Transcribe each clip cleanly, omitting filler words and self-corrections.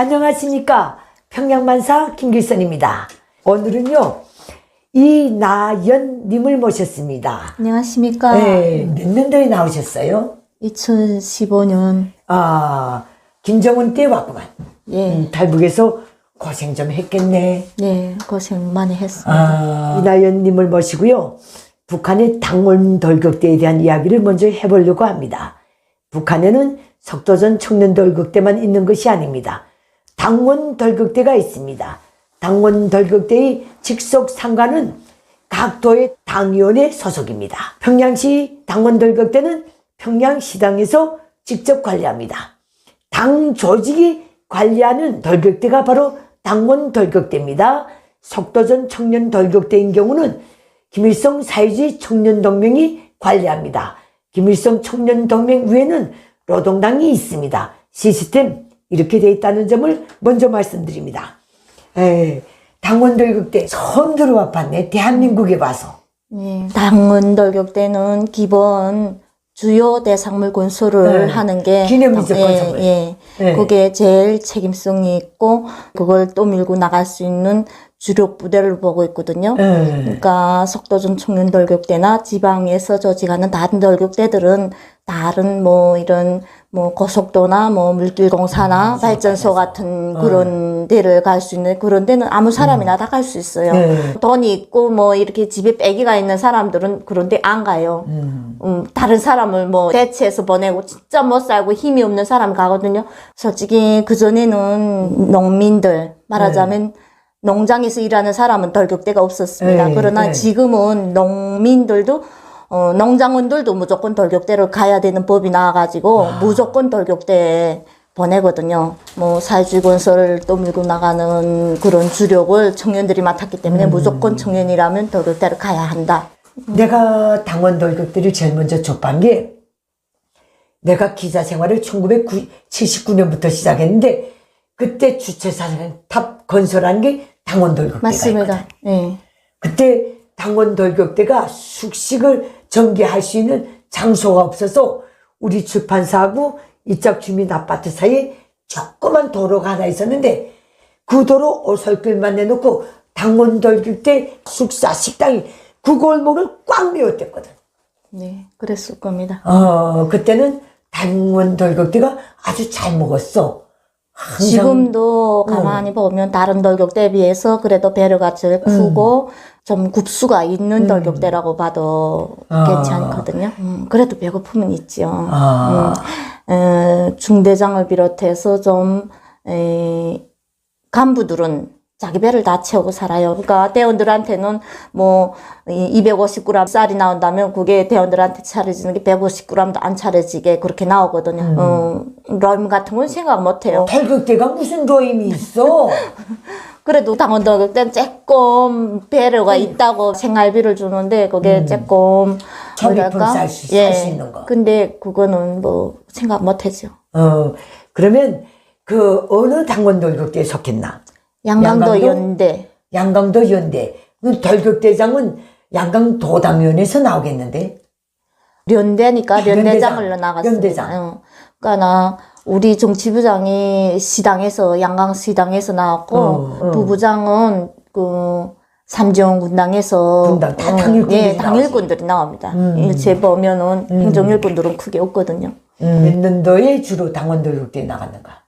안녕하십니까. 평양만사 김길선입니다. 오늘은요 이나연님을 모셨습니다. 안녕하십니까. 네, 몇 년도에 나오셨어요? 2015년. 아, 김정은 때 왔구만. 예. 탈북에서 고생 좀 했겠네. 네, 고생 많이 했습니다. 아, 이나연님을 모시고요 북한의 당원 돌격대에 대한 이야기를 먼저 해보려고 합니다. 북한에는 석도전 청년 돌격대만 있는 것이 아닙니다. 당원 돌격대가 있습니다. 당원 돌격대의 직속 상관은 각 도의 당위원회 소속입니다. 평양시 당원 돌격대는 평양시당에서 직접 관리합니다. 당 조직이 관리하는 돌격대가 바로 당원 돌격대입니다. 석도전 청년 돌격대인 경우는 김일성 사회주의 청년동맹이 관리합니다. 김일성 청년동맹 위에는 노동당이 있습니다. 시스템 이렇게 돼 있다는 점을 먼저 말씀드립니다. 당원 돌격대 처음 들어와 봤네. 대한민국에 와서. 네, 당원 돌격대는 기본 주요 대상물 군수를 하는 게 기념비적 건설물. 그게 제일 책임성이 있고 그걸 또 밀고 나갈 수 있는 주력 부대를 보고 있거든요. 그러니까 석도전 청년 돌격대나 지방에서 조직하는 다른 돌격대들은 다른 이런 고속도나 물길공사나 발전소 같은 그런 데를 갈 수 있는 그런 데는 아무 사람이나 다 갈 수 있어요. 돈이 있고 이렇게 집에 빼기가 있는 사람들은 그런 데 안 가요. 다른 사람을 대체해서 보내고 진짜 못 살고 힘이 없는 사람 가거든요. 솔직히 그전에는 농민들 말하자면 농장에서 일하는 사람은 돌격대가 없었습니다. 그러나 지금은 농민들도 농장원들도 무조건 돌격대를 가야 되는 법이 나와가지고 무조건 돌격대에 보내거든요. 사회주의 건설을 또 밀고 나가는 그런 주력을 청년들이 맡았기 때문에 무조건 청년이라면 돌격대를 가야 한다. 내가 당원 돌격대를 제일 먼저 접한 게 내가 기자 생활을 1979년부터 시작했는데 그때 주체사탑 건설한 게 당원 돌격대가 맞습니다. 네. 그때 당원 돌격대가 숙식을 전개할 수 있는 장소가 없어서 우리 출판사하고 이쪽 주민 아파트 사이에 조그만 도로가 하나 있었는데 그 도로 오솔길만 내놓고 당원 돌격대 숙사 식당이 그 골목을 꽉 메웠댔거든. 네, 그랬을 겁니다. 그때는 당원 돌격대가 아주 잘 먹었어. 지금도 가만히 보면 다른 돌격대에 비해서 그래도 배려가 제일 크고 좀 굽수가 있는 돌격대라고 봐도 괜찮거든요. 그래도 배고픔은 있죠. 중대장을 비롯해서 좀 간부들은 자기 배를 다 채우고 살아요. 그러니까 대원들한테는 250g 쌀이 나온다면 그게 대원들한테 차려지는 게 150g도 안 차려지게 그렇게 나오거든요. 러임 같은 건 생각 못 해요. 돌격대가 무슨 러임이 있어? 그래도 당원 돌격대는 조금 배려가 있다고 생활비를 주는데 그게 조금 저비품 살 수 있는 거. 근데 그거는 생각 못 하죠. 그러면 그 어느 당원 돌격대에 속했나? 양강도 연대. 양강도 연대. 그 돌격대장은 양강도당위원회에서 나오겠는데? 연대니까 연대장을 나갔어요. 연대장. 그러니까 우리 정치부장이 시당에서 양강시당에서 나왔고 부부장은 그 삼지원 군당에서 군당 다 당일군들이 당일군들이 나옵니다. 일체 보면은 행정일군들은 크게 없거든요. 몇 년도에 주로 당원 돌격대에 나갔는가?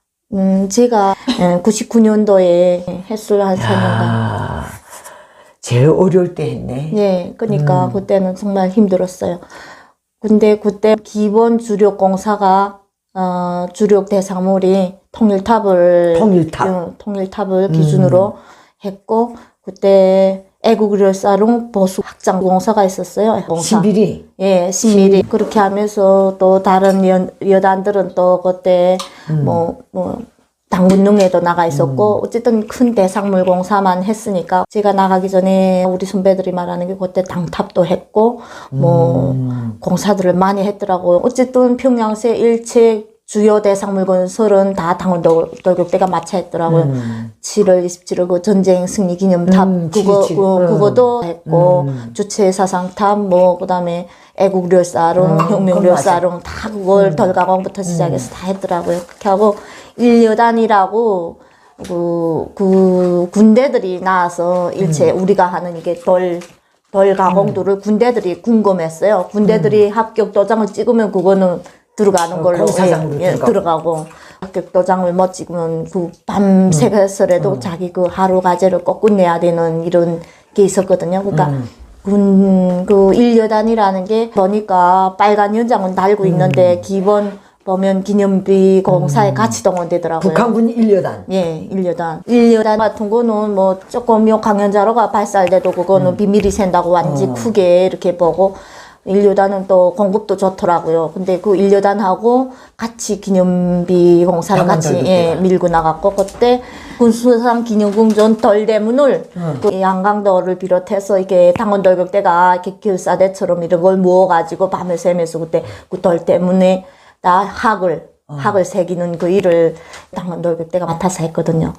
제가 99년도에 횟수를 한 4년간. 제일 어려울 때 했네. 네, 그러니까 그때는 정말 힘들었어요. 근데 그때 기본 주력 공사가 주력 대상물이 통일탑을 기준으로 했고 그때 애국의료사롱 보수 확장 공사가 있었어요. 신비리. 예, 신비리. 그렇게 하면서 또 다른 여단들은 또 그때 당군능에도 나가 있었고 어쨌든 큰 대상물 공사만 했으니까 제가 나가기 전에 우리 선배들이 말하는 게 그때 당탑도 했고 공사들을 많이 했더라고요. 어쨌든 평양시 일체 주요 대상물 건설은 다 당원 돌격대가 맡아 했더라고요. 7월 27일 그 전쟁 승리 기념탑 그거도 했고 주체 사상탑 그다음에 애국료사롱 혁명료사롱 다 그걸 덜가공부터 시작해서 다 했더라고요. 그렇게 하고 일여단이라고 그 군대들이 나와서 일체 우리가 하는 이게 덜 가공도를 군대들이 궁금했어요. 군대들이 합격 도장을 찍으면 그거는 들어가는 걸로 공사장으로 들어가고 합격 도장을 못 찍으면 그 밤새서라도 자기 그 하루 과제를 꼭 끝내야 되는 이런 게 있었거든요. 그러니까 그 일여단이라는 게 보니까 빨간 연장은 달고 있는데 기본 보면 기념비 공사에 같이 동원되더라고요. 북한군 1여단. 예, 1여단. 1여단 같은 거는 뭐 조금 요 강연자료가 발사돼도 그거는 비밀이 샌다고 완전 크게 이렇게 보고 1여단은 또 공급도 좋더라고요. 근데 그 1여단하고 같이 기념비 공사를 같이 밀고 나갔고 그때 군수상 기념궁전 덜대문을 그 양강도를 비롯해서 이렇게 당원돌격대가 이렇게 길사대처럼 이런 걸 모아가지고 밤을 새면서 그때 그 덜대문에 다 학을 새기는 그 일을 당원돌격대가 맡아서 했거든요.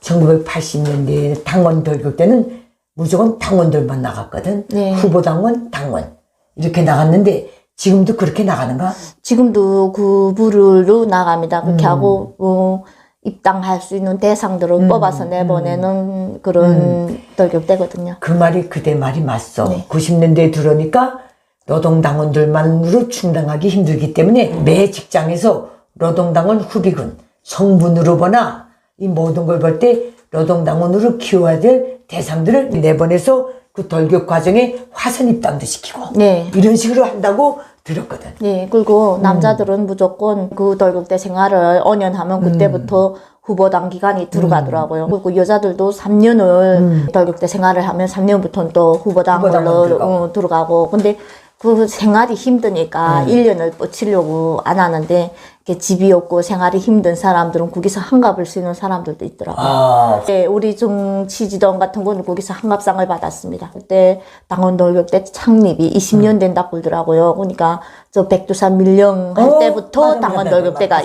1980년대 당원돌격대는 무조건 당원들만 나갔거든. 네. 후보당원, 당원 이렇게 나갔는데 지금도 그렇게 나가는가? 지금도 그 부류로 나갑니다. 그렇게 하고 입당할 수 있는 대상들을 뽑아서 내보내는 그런 돌격대거든요. 그 말이 그대 말이 맞어. 네. 90년대에 들어오니까 노동당원들만으로 충당하기 힘들기 때문에 매 직장에서 노동당원 후비군 성분으로 보나 이 모든 걸 볼 때 노동당원으로 키워야 될 대상들을 내보내서 그 돌격 과정에 화선 입당도 시키고 네. 이런 식으로 한다고 들었거든. 네, 그리고 남자들은 무조건 그 돌격대 생활을 5년 하면 그때부터 후보당 기간이 들어가더라고요. 그리고 여자들도 3년을 돌격대 생활을 하면 3년부터는 또 후보당으로 들어가고. 근데 그 생활이 힘드니까 1년을 뻗치려고 안 하는데 이렇게 집이 없고 생활이 힘든 사람들은 거기서 환갑을 쓰는 사람들도 있더라고요. 네, 우리 정치지도원 같은 거는 거기서 환갑상을 받았습니다. 그때 당원돌격대 창립이 20년 된다고 그러더라고요. 그러니까 저 백두산 밀령 할 때부터 당원돌격대가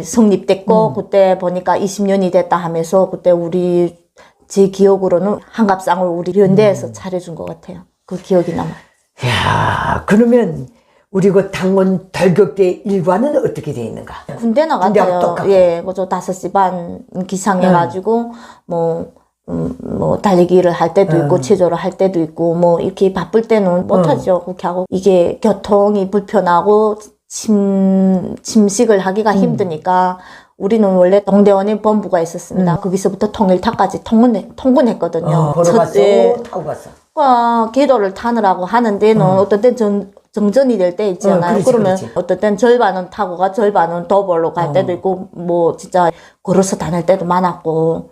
성립됐고 그때 보니까 20년이 됐다 하면서 그때 제 기억으로는 환갑상을 우리 연대에서 차려준 것 같아요. 그 기억이 남아요. 이야, 그러면 우리 그 당원 돌격대 일과는 어떻게 돼 있는가? 군대나 군대하고 같아요. 똑같고. 예, 그저 5시 반 기상해가지고 뭐 달리기를 할 때도 있고 체조를 할 때도 있고 뭐 이렇게 바쁠 때는 못하죠. 그렇게 하고 이게 교통이 불편하고 침식을 하기가 힘드니까 우리는 원래 동대원에 본부가 있었습니다. 거기서부터 통일타까지 통근했거든요. 걸어갔어? 타고 갔어? 궤도를 타느라고 하는 데는 어떤 때 정전이 될 때 있잖아요. 그러면 어떤 땐 절반은 타고 가, 절반은 도보로 갈 때도 있고, 뭐, 진짜 걸어서 다닐 때도 많았고,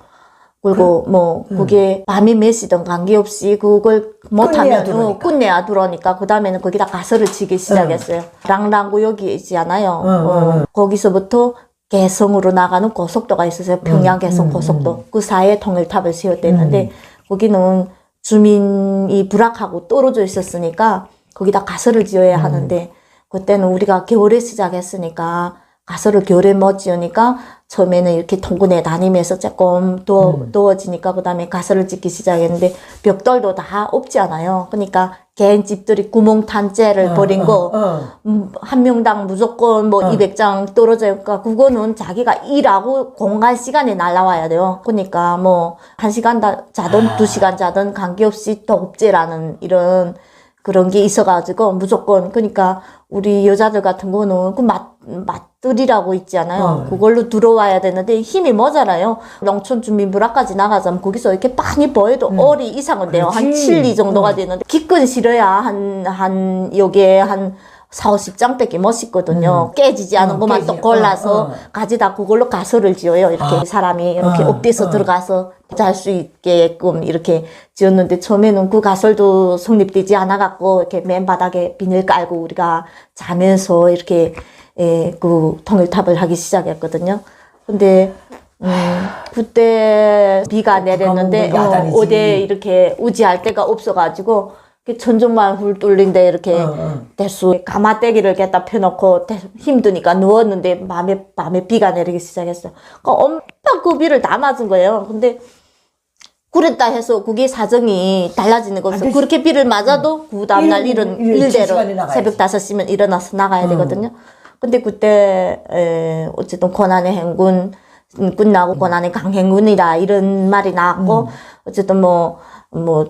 그리고 그게 밤이 몇 시든 관계없이 그걸 못하면 끝내야 들어오니까, 그 다음에는 거기다 가설을 치기 시작했어요. 랑랑구역이 있잖아요. 거기서부터 개성으로 나가는 고속도가 있었어요. 평양 개성 고속도. 그 사이에 통일탑을 세웠댔는데, 거기는 주민이 불악하고 떨어져 있었으니까 거기다 가설을 지어야 하는데 그때는 우리가 겨울에 시작했으니까 가설을 겨울에 못 지으니까 처음에는 이렇게 통근에 다니면서 조금 더워지니까 그 다음에 가설을 짓기 시작했는데 벽돌도 다 없지 않아요. 그러니까 개인 집들이 구멍탄재를 버린 거 한 명당 무조건 200장 떨어져니까 그거는 자기가 일하고 공간 시간에 날라와야 돼요. 그러니까 1시간 자든 2시간 자든 관계없이 독재라는 이런 그런 게 있어가지고 무조건 그러니까 우리 여자들 같은 거는 그 맛들이라고 있잖아요. 그걸로 들어와야 되는데 힘이 모자라요. 농촌 주민부라까지 나가자면 거기서 이렇게 빤히 보여도 어리 이상은 돼요. 한 7리 정도가 되는데 기껏 실어야 한 여기에 한 40-50장밖에 못 씻거든요. 깨지지 않은 것만 또 골라서 가지다 그걸로 가설을 지어요. 이렇게 사람이 이렇게 엎대서 들어가서 잘 수 있게끔 이렇게 지었는데 처음에는 그 가설도 성립되지 않아갖고 이렇게 맨 바닥에 비닐 깔고 우리가 자면서 이렇게 그 통일탑을 하기 시작했거든요. 근데 그때 비가 내렸는데 어디에 이렇게 우지할 데가 없어가지고 천정만 훌 뚫린데 이렇게 대수 가마떼기를 갖다 펴놓고 힘드니까 누웠는데 밤에 비가 내리기 시작했어요. 그러니까 엄청 그 비를 다 맞은 거예요. 근데 그랬다 해서 그게 사정이 달라지는 거죠. 그렇게 비를 맞아도 그 다음날 일대로 새벽 5시면 일어나서 나가야 되거든요. 근데 그때 어쨌든 고난의 행군 끝나고 고난의 강행군이다 이런 말이 나왔고 어쨌든 뭐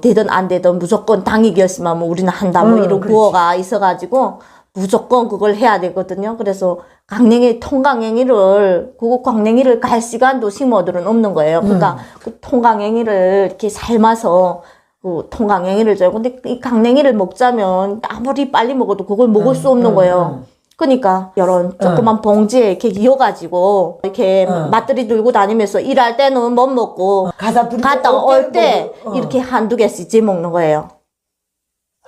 되든 안 되든 무조건 당이 결심하면 뭐 우리는 한다 뭐 이런 구호가 있어가지고 무조건 그걸 해야 되거든요. 그래서 강냉이 통강행위를 그거 강냉이를 갈 시간도 식모들은 없는 거예요. 그러니까 그 통강행위를 이렇게 삶아서 그 통강냉이를 줘요. 근데 이 강냉이를 먹자면 아무리 빨리 먹어도 그걸 먹을 수 없는 거예요. 그러니까 이런 조그만 봉지에 이렇게 이어가지고 이렇게 맛들이 들고 다니면서 일할 때는 못 먹고 갔다 올 때 이렇게 한두 개씩 찌 먹는 거예요.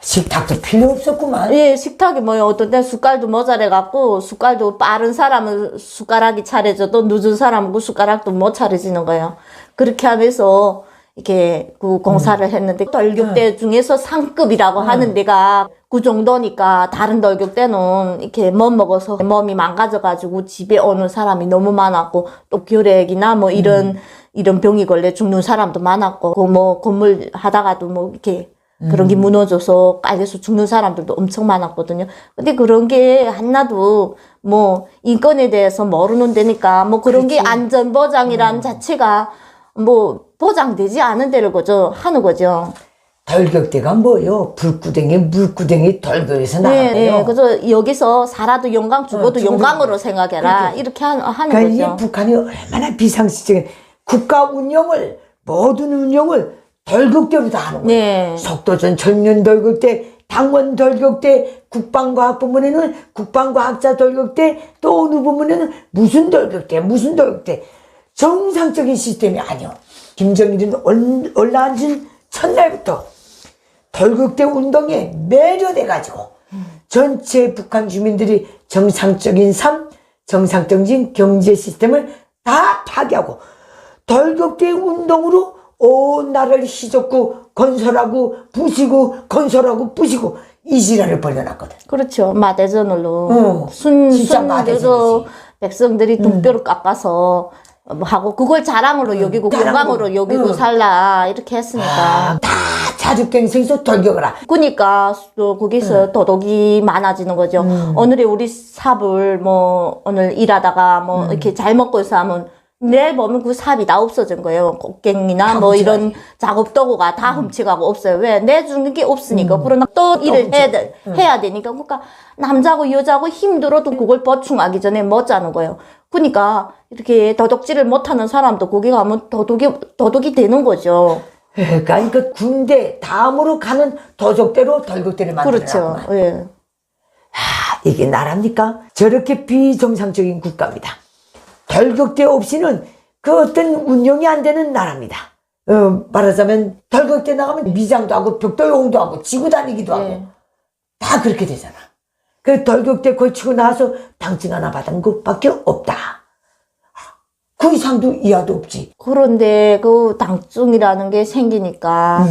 식탁도 필요 없었구만. 예, 식탁이 뭐요. 어떤 때 숟갈도 모자라갖고 숟갈도 빠른 사람은 숟가락이 차려져도 늦은 사람은 그 숟가락도 못 차려지는 거예요. 그렇게 하면서 이렇게 그 공사를 했는데 돌격대 중에서 상급이라고 하는 데가 그 정도니까 다른 돌격대는 이렇게 못 먹어서 몸이 망가져가지고 집에 오는 사람이 너무 많았고 또 결핵이나 뭐 이런 병이 걸려 죽는 사람도 많았고 그 뭐 건물 하다가도 뭐 이렇게 그런 게 무너져서 깔려서 죽는 사람들도 엄청 많았거든요. 근데 그런 게 하나도 뭐 인권에 대해서 모르는 데니까 뭐 그런 게 안전보장이란 자체가 뭐 보장되지 않은 데를 하는 거죠. 돌격대가 뭐요? 불구덩이, 물구덩이 돌격에서 나왔대요. 네, 그래서 여기서 살아도 영광, 죽어도 영광으로 생각해라. 그렇게. 이렇게 하는 그러니까 거죠. 이게 북한이 얼마나 비상시적인 국가 운영을, 모든 운영을 돌격대로 다 하는 거예요. 네. 속도전 청년 돌격대, 당원 돌격대, 국방과학부문에는 국방과학자 돌격대, 또 어느 부문에는 무슨 돌격대. 정상적인 시스템이 아니요. 김정일은 올라앉은 첫날부터 돌격대 운동에 매료돼가지고 전체 북한 주민들이 정상적인 삶, 정상적인 경제 시스템을 다 파괴하고 돌격대 운동으로 온 나라를 휘젓고 건설하고 부시고 건설하고 부시고 이 지랄을 벌여놨거든. 그렇죠. 마대전으로. 진짜 순 마대전이지. 백성들이 등뼈를 깎아서 뭐 하고 그걸 자랑으로 여기고 영광으로 여기고 살라 이렇게 했으니까. 다 자주갱생에서 돌격을 하. 그러니까 또 거기서 도덕이 많아지는 거죠. 오늘의 우리 삽을 뭐 오늘 일하다가 뭐 이렇게 잘 먹고 있어 하면 내일 보면 그 삽이 다 없어진 거예요. 곡괭이나 뭐 이런 작업 도구가 다 훔쳐가고 없어요. 왜? 내주는 게 없으니까. 그러나 또 일을 해야 되니까. 그러니까 남자고 여자고 힘들어도 그걸 보충하기 전에 못 자는 거예요. 그러니까 이렇게 도둑질을 못하는 사람도 거기 가면 도둑이 되는 거죠. 그러니까 그 군대 다음으로 가는 도적대로 돌격대를 만들어놨구만. 그렇죠. 예. 이게 나라입니까? 저렇게 비정상적인 국가입니다. 돌격대 없이는 그 어떤 운영이 안 되는 나라입니다. 말하자면 돌격대 나가면 미장도 하고 벽돌용도 하고 지고 다니기도 하고 다 그렇게 되잖아. 그 돌격대 거치고 나서 당증 하나 받은 것밖에 없다. 그 이상도 이하도 없지. 그런데 그 당증이라는 게 생기니까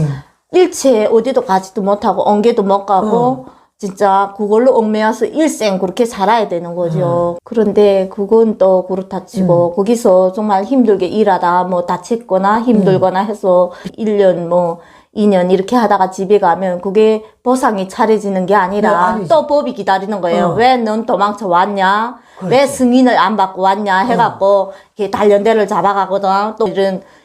일체 어디도 가지도 못하고 엉개도 못 가고 진짜 그걸로 얽매여서 일생 그렇게 살아야 되는 거죠. 그런데 그건 또 그렇다 치고 거기서 정말 힘들게 일하다 뭐 다쳤거나 힘들거나 해서 1년 뭐 2년 이렇게 하다가 집에 가면 그게 보상이 차려지는 게 아니라 또 법이 기다리는 거예요. 왜 넌 도망쳐 왔냐? 그렇지. 왜 승인을 안 받고 왔냐? 해갖고 이렇게 단련대를 잡아가거든. 또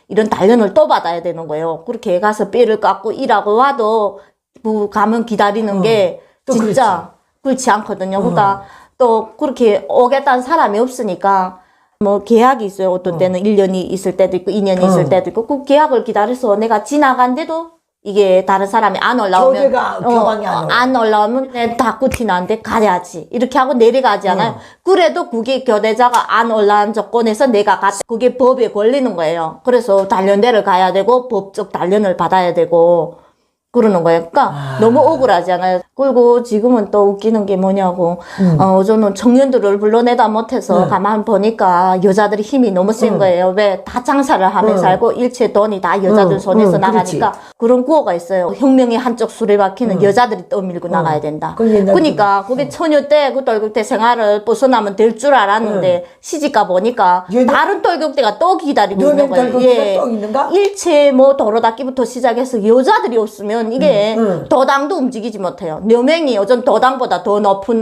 이런 단련을 또 받아야 되는 거예요. 그렇게 가서 뼈를 깎고 일하고 와도 그 가면 기다리는 게 진짜 그렇지 않거든요. 그러니까 또 그렇게 오겠다는 사람이 없으니까 뭐 계약이 있어요. 어떤 때는 1년이 있을 때도 있고 2년이 있을 때도 있고 그 계약을 기다려서 내가 지나간데도 이게 다른 사람이 안 올라오면 교대가 교방이 안 올라오면 다 끝이 나는데 가야지 이렇게 하고 내려가지 않아요. 그래도 그게 교대자가 안 올라온 조건에서 내가 갔다 그게 법에 걸리는 거예요. 그래서 단련대를 가야 되고 법적 단련을 받아야 되고 그러는 거예요. 그러니까 너무 억울하잖아요. 그리고 지금은 또 웃기는 게 뭐냐고 저는 청년들을 불러내다 못해서 가만 보니까 여자들이 힘이 너무 센 거예요. 왜? 다 장사를 하면서 살고 일체 돈이 다 여자들 손에서 나가니까 그런 구호가 있어요. 혁명의 한쪽 수레바퀴는 여자들이 떠밀고 나가야 된다. 그러니까 그게 처녀 때 그 돌격대 생활을 벗어나면 될 줄 알았는데 시집가 보니까 다른 돌격대가 또 기다리고 있는 거예요. 예. 또 있는가? 일체 뭐 도로 닦기부터 시작해서 여자들이 없으면 이게 도당도 움직이지 못해요. 몇 명이 요즘 도당보다 더 높은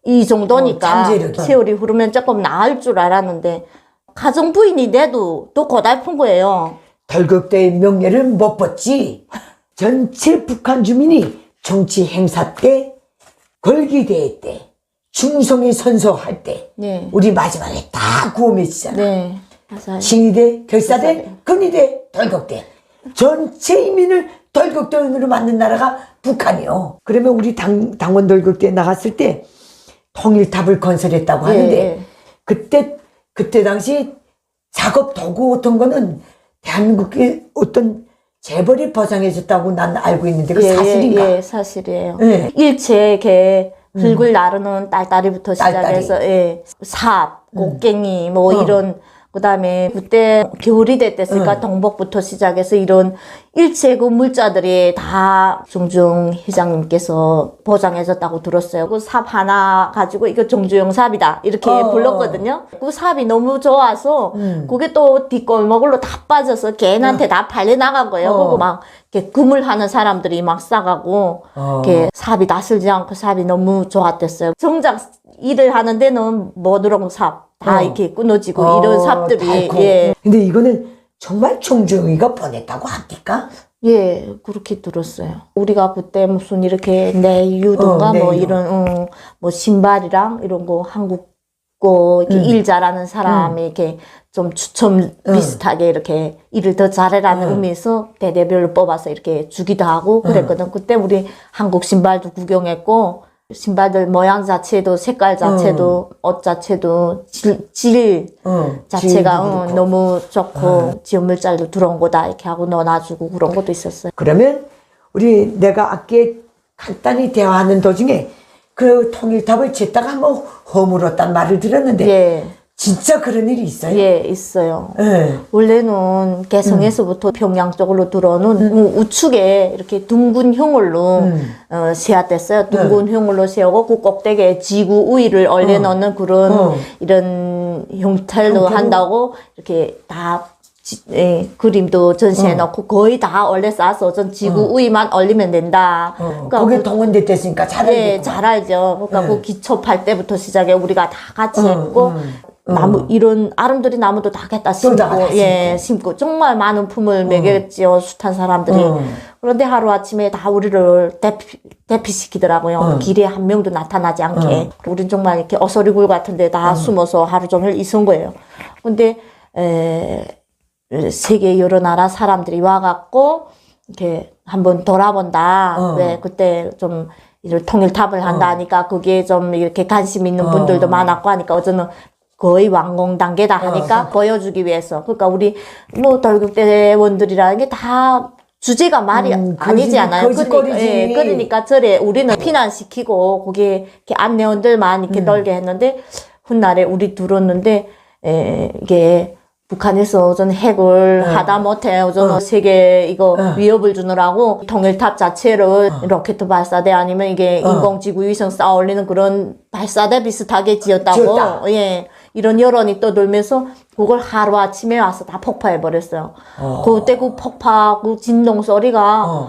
이 정도니까 잠재력이. 세월이 흐르면 조금 나을 줄 알았는데 가정 부인이 돼도 또 고달픈 거예요. 덜격대의 명예를 못 벗지. 전체 북한 주민이 정치 행사 때, 걸기대회 때, 중성이 선서할 때, 네. 우리 마지막에 다 구호맺히잖아. 네, 맞아요. 신의대, 결사대, 결사대. 근위대, 덜격대. 전체 인민을 덜격대원으로 만든 나라가 북한이요. 그러면 우리 당원 덜격대 나갔을 때 통일탑을 건설했다고 하는데, 예. 그때 당시 작업 도구 같은 거는 대한민국의 어떤 재벌이 보상해줬다고 난 알고 있는데 그 사실인가? 예, 사실이에요. 예. 일체 이렇게 흙을 나르는 딸딸이부터 시작해서 예, 삽, 곡괭이 뭐 이런 그다음에 그때 겨울이 됐으니까 동복부터 시작해서 이런 일체 그 물자들이 다 정주영 회장님께서 보장해줬다고 들었어요. 그 삽 하나 가지고 이거 정주영 삽이다 이렇게 불렀거든요. 그 삽이 너무 좋아서 그게 또 뒷골목으로 다 빠져서 개인한테 다 팔려 나간 거예요. 그리고 막 이렇게 금을 사는 사람들이 막 싸가고 이렇게 삽이 낯설지 않고 삽이 너무 좋았댔어요. 정작 일을 하는 데는 모두롱 삽 다 이렇게 끊어지고 이런 삽들이 예. 근데 이거는 정말 정주영이가 보냈다고 합니까? 예, 그렇게 들었어요. 우리가 그때 무슨 이렇게 내유든가 뭐 내유. 이런 뭐 신발이랑 이런 거 한국 거 이렇게 일 잘하는 사람이 이렇게 좀 추첨 비슷하게 이렇게 일을 더 잘해라는 의미에서 대대별로 뽑아서 이렇게 주기도 하고 그랬거든. 그때 우리 한국 신발도 구경했고 신발들 모양 자체도 색깔 자체도 옷 자체도 질 자체가 너무 좋고 지원물질도 들어온 거다 이렇게 하고 넣어놔주고 그런 것도 있었어요. 그러면 내가 아까 간단히 대화하는 도중에 그 통일탑을 짓다가 한번 허물었단 말을 들었는데 예. 진짜 그런 일이 있어요? 예, 있어요. 예. 원래는 개성에서부터 평양 쪽으로 들어오는 우측에 이렇게 둥근형으로 세웠댔어요. 둥근형으로 세우고 그 꼭대기에 지구 우위를 올려놓는 그런 이런 형태로 한다고 이렇게 다 그림도 전시해놓고 거의 다 원래 싸서 전 지구 우위만 올리면 된다. 그러니까 거기 동원돼 됐으니까 잘 알겠구나. 네, 잘 알죠. 그러니까 그 기초팔 때부터 시작해 우리가 다 같이 했고 나무 이런 아름드리 나무도 다 갖다 심고 예 심고 정말 많은 품을 먹였지요 숱한 사람들이. 그런데 하루 아침에 다 우리를 대피시키더라고요. 길에 한 명도 나타나지 않게. 우린 정말 이렇게 어서리굴 같은데 다 숨어서 하루 종일 있은 거예요. 근데 세계 여러 나라 사람들이 와갖고 이렇게 한번 돌아본다. 왜 그때 좀 이런 통일탑을 한다 하니까 그게 좀 이렇게 관심 있는 분들도 많았고 하니까 어제는 거의 완공 단계다 하니까 보여주기 위해서. 그러니까 우리 뭐 덜격대원들이라는 게 다 주제가 말이 아니지 않아요. 거짓거리지. 그러니까 저래 우리는 피난시키고 거기에 이렇게 안내원들만 이렇게 놀게 했는데 훗날에 우리 들었는데 이게 북한에서 전 핵을 하다 못해 저는 세계 이거 위협을 주느라고 통일탑 자체를 로켓 발사대 아니면 이게 인공지구 위성 쌓아 올리는 그런 발사대 비슷하게 지었다고 예 이런 여론이 떠돌면서 그걸 하루아침에 와서 다 폭파해 버렸어요. 그때 그 폭파 그 진동 소리가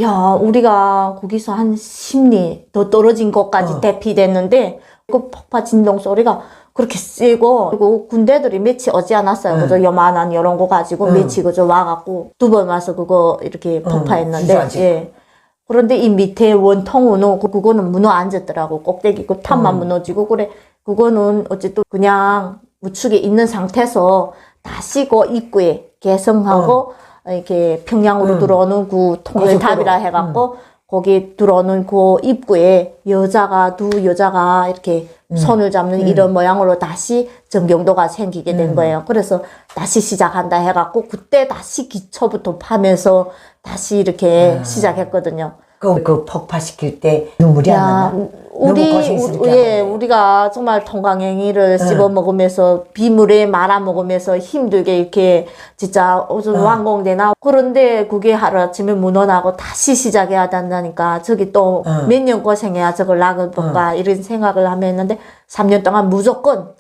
야 우리가 거기서 한 10리 더 떨어진 곳까지 대피됐는데 그 폭파 진동 소리가 그렇게 세고 그리고 군대들이 며칠 오지 않았어요. 그저 요만한 이런 거 가지고 며칠 그저 와갖고 두 번 와서 그거 이렇게 폭파했는데 예. 그런데 이 밑에 원통은 그거는 무너 앉았더라고. 꼭대기 그 탑만 무너지고 그래. 그거는 어쨌든 그냥 우측에 있는 상태에서 다시 그 입구에 개성하고 이렇게 평양으로 들어오는 그 통일탑이라 해갖고 거기 들어오는 그 입구에 두 여자가 이렇게 손을 잡는 이런 모양으로 다시 전경도가 생기게 된 거예요. 그래서 다시 시작한다 해갖고 그때 다시 기초부터 파면서 다시 이렇게 시작했거든요. 그 폭파시킬 때 눈물이 안 나나? 우리가 정말 통강행이를 씹어 먹으면서 비물에 말아 먹으면서 힘들게 이렇게 진짜 완공되나. 그런데 그게 하루아침에 무너나고 다시 시작해야 된다니까 저기 또 몇 년 고생해야 저걸 나가볼까 이런 생각을 하며 했는데 3년 동안 무조건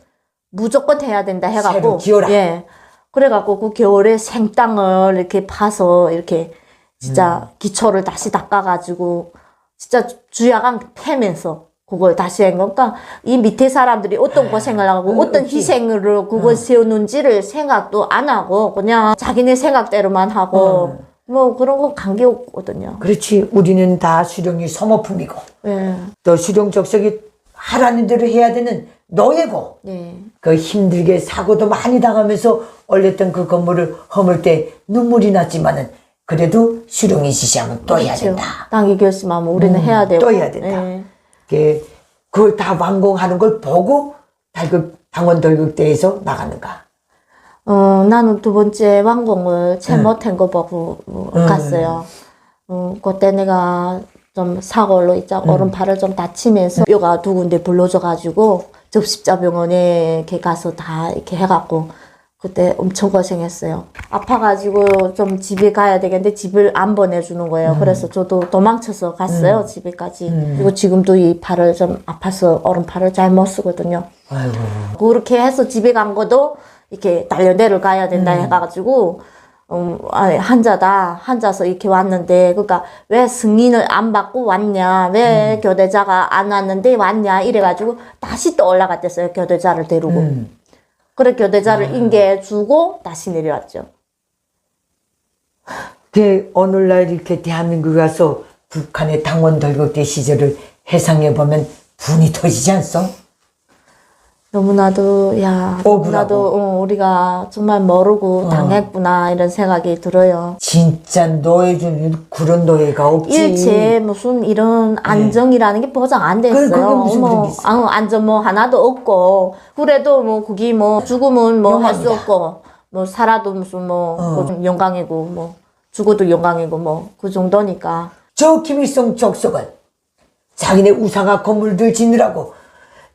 해야 된다 해갖고 예 그래갖고 그 겨울에 생땅을 이렇게 파서 이렇게 진짜 기초를 다시 닦아가지고 진짜 주야간 패면서 그걸 다시 한 거니까 이 밑에 사람들이 어떤 고생을 하고 어떤 희생으로 그걸 세우는지를 생각도 안 하고 그냥 자기네 생각대로만 하고 뭐 그런 거 관계없거든요. 그렇지. 우리는 다 수령이 소모품이고 네. 또 수령 적석이 하라는 대로 해야 되는 노예고 네. 그 힘들게 사고도 많이 당하면서 올렸던 그 건물을 허물 때 눈물이 났지만은 그래도 수령이 지시하면 또 해야 된다. 당이 결심하면 우리는 해야 되고 또 해야 된다. 네. 그걸 다 완공하는 걸 보고 당원 돌격대에서 나가는가. 나는 두 번째 완공을 채 못한 거 보고 갔어요. 그때 내가 좀 사고로 있자 오른팔을 좀 다치면서 뼈가 두 군데 불러져가지고 접십자병원에 이렇게 가서 다 이렇게 해갖고 그때 엄청 고생했어요. 아파가지고 좀 집에 가야 되겠는데 집을 안 보내주는 거예요. 그래서 저도 도망쳐서 갔어요. 집에까지. 그리고 지금도 이 팔을 좀 아파서 오른팔을 잘 못 쓰거든요. 아이고. 그렇게 해서 집에 간 것도 이렇게 단련대를 가야 된다 해가지고 환자서 이렇게 왔는데 그러니까 왜 승인을 안 받고 왔냐, 왜 교대자가 안 왔는데 왔냐 이래가지고 다시 또 올라갔댔어요. 교대자를 데리고. 그래 교대자를 인계해주고 다시 내려왔죠. 오늘날 이렇게 대한민국에 와서 북한의 당원 돌격대 시절을 해상해보면 분이 터지지 않소? 너무나도 억울하고. 우리가 정말 모르고 당했구나 이런 생각이 들어요. 진짜 노예준 그런 노예가 없지. 일체 무슨 이런 안정이라는 게 보장 안 됐어요. 그게 무슨 그런 게 있어. 안전 뭐 하나도 없고 그래도 뭐 그게 뭐 죽으면 뭐 할 수 영광이다. 없고 뭐 살아도 무슨 뭐 영광이고 뭐 죽어도 영광이고 뭐 그 정도니까. 저 김일성 족속은 자기네 우상화 건물들 짓느라고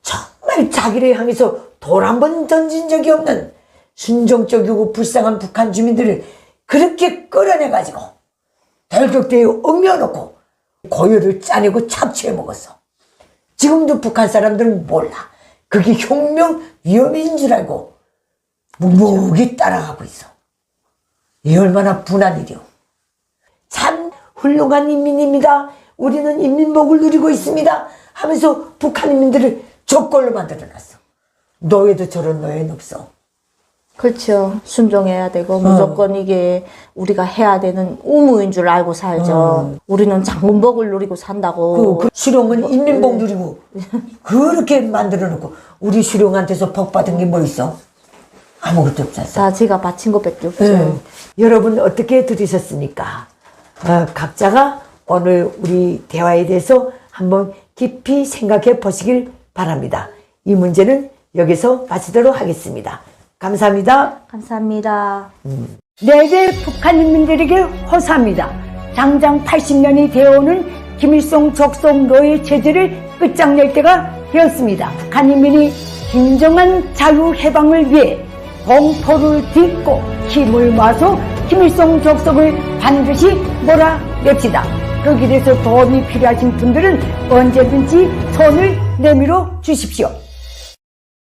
정말 자기를 향해서 돌 한 번 던진 적이 없는 순종적이고 불쌍한 북한 주민들을 그렇게 끌어내가지고 돌격대에 얽매어놓고 고열을 짜내고 착취해 먹었어. 지금도 북한 사람들은 몰라. 그게 혁명 위험인 줄 알고 묵묵히 따라가고 있어. 이 얼마나 분한 일이오. 참 훌륭한 인민입니다. 우리는 인민복을 누리고 있습니다 하면서 북한 인민들을 적골로 만들어놨어. 노예도 저런 노예는 없어. 그렇죠. 순종해야 되고 무조건 이게 우리가 해야 되는 의무인 줄 알고 살죠. 우리는 장군복을 누리고 산다고. 그 수령은 인민복 누리고 그렇게 만들어놓고 우리 수령한테서 복 받은 게 뭐 있어? 아무것도 없었어. 다 제가 바친 것밖에 없죠. 여러분 어떻게 들으셨습니까? 각자가 오늘 우리 대화에 대해서 한번 깊이 생각해 보시길 바랍니다. 이 문제는 여기서 마치도록 하겠습니다. 감사합니다. 감사합니다. 내대 북한 인민들에게 호소합니다. 당장 80년이 되어오는 김일성 적속 노예 체제를 끝장낼 때가 되었습니다. 북한 인민이 진정한 자유해방을 위해 공포를 딛고 힘을 모아서 김일성 적속을 반드시 몰아냅시다. 그 길에서 도움이 필요하신 분들은 언제든지 손을 내밀어 주십시오.